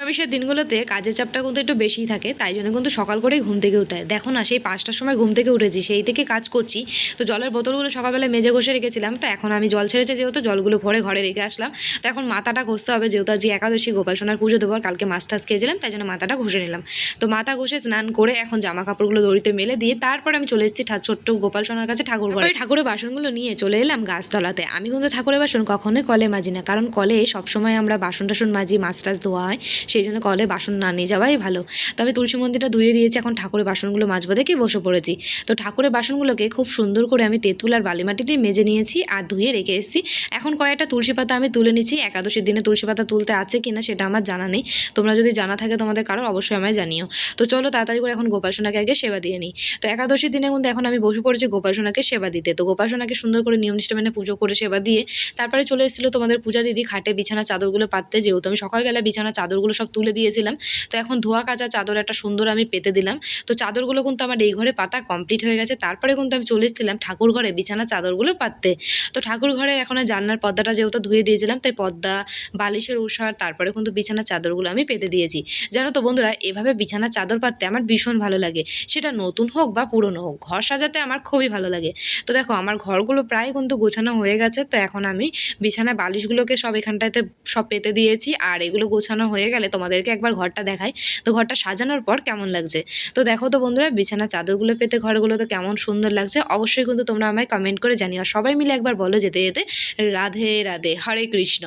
নিরামিষের দিনগুলোতে কাজের চাপটা কিন্তু একটু বেশিই থাকে, তাই জন্য কিন্তু সকাল করেই ঘুম থেকে উঠে। দেখো না, সেই 5টার সময় ঘুম থেকে উঠেছি, সেই থেকে কাজ করছি। তো জলের বোতলগুলো সকালবেলা মেজে ঘষে রেখেছিলাম, তো এখন আমি জল ছেড়েছে যেহেতু জলগুলো ভরে ঘরে রেখে আসলাম। তো এখন মাথাটা ঘষতে হবে, যেহেতু আজকে একাদশী, গোপাল সোনার পুজো দেবো, আর কালকে মাছ টাছ খেয়েছিলাম, তাই জন্য মাথাটা ঘষে নিলাম। তো মাথা ঘষে স্নান করে এখন জামা কাপড়গুলো দড়িতে মেলে দিয়ে তারপরে আমি চলে এসেছি ছোট্ট গোপাল সোনার কাছে ঠাকুর ঘরে। ঠাকুরের বাসনগুলো নিয়ে চলে এলাম গাছতলাতে। আমি কিন্তু ঠাকুরের বাসন কখনোই কলে মাজি না, কারণ কলে সবসময় আমরা বাসন টাসন মাজি, মাছ টাছ ধোয়া হয়, সেই জন্য কলে বাসন না নিয়ে যাওয়াই ভালো। তো আমি তুলসী মন্দিরটা ধুয়ে দিয়েছি, এখন ঠাকুরের বাসনগুলো মাজবো দেখে বসে পড়েছি। তো ঠাকুরের বাসনগুলোকে খুব সুন্দর করে আমি তেঁতুল আর বালি মাটি দিয়ে মেজে নিয়েছি আর ধুয়ে রেখে এসেছি। এখন কয়েকটা তুলসী পাতা আমি তুলে নিচ্ছি। একাদশীর দিনে তুলসী পাতা তুলতে আছে কিনা সেটা আমার জানা নেই, তোমরা যদি জানা থাকে তোমাদের কারোর অবশ্যই আমায় জানিও। তো চলো তাড়াতাড়ি করে এখন গোপাল সোনাকে আগে সেবা দিয়ে নিই। তো একাদশীর দিনে কিন্তু এখন আমি বসে পড়েছি গোপাল সোনাকে সেবা দিতে। তো গোপাল সোনাকে সুন্দর করে নিয়ম নিষ্ঠা মেনে পুজো করে সেবা দিয়ে তারপরে চলে এসেছিলো তোমাদের পূজা দিদি খাটে বিছানা চাদরগুলো পাততে, যেহেতু আমি সকালবেলা বিছানা চাদরগুলো সব তুলে দিয়েছিলাম। তো এখন ধোয়া কাচা চাদর একটা সুন্দর আমি পেতে দিলাম। তো চাদরগুলো কিন্তু আমার এই ঘরে পাতা কমপ্লিট হয়ে গেছে। তারপরে কিন্তু আমি চলে এসেছিলাম ঠাকুর ঘরে বিছানা চাদরগুলো পাততে। তো ঠাকুর ঘরের এখন জানলার পর্দাটা যেহেতু ধুয়ে দিয়েছিলাম, তাই পর্দা, বালিশের ওষার, তারপরে কিন্তু বিছানার চাদরগুলো আমি পেতে দিয়েছি। জানো তো বন্ধুরা, এভাবে বিছানার চাদর পাততে আমার ভীষণ ভালো লাগে, সেটা নতুন হোক বা পুরনো হোক, ঘর সাজাতে আমার খুবই ভালো লাগে। তো দেখো আমার ঘরগুলো প্রায় কিন্তু গোছানো হয়ে গেছে। তো এখন আমি বিছানার বালিশগুলোকে সব এখানটাতে সব পেতে দিয়েছি, আর এগুলো গোছানো হয়ে গেলে তোমাদেরকে একবার ঘরটা দেখাই। তো ঘরটা সাজানোর পর কেমন লাগছে। তো দেখো তো বন্ধুরা, বিছানা চাদরগুলো পেতে ঘরগুলো তো কেমন সুন্দর লাগছে, অবশ্যই কিন্তু তোমরা আমায় কমেন্ট করে জানিও। সবাই মিলে একবার বলো যেতে যেতে, রাধে রাধে, হরে কৃষ্ণ।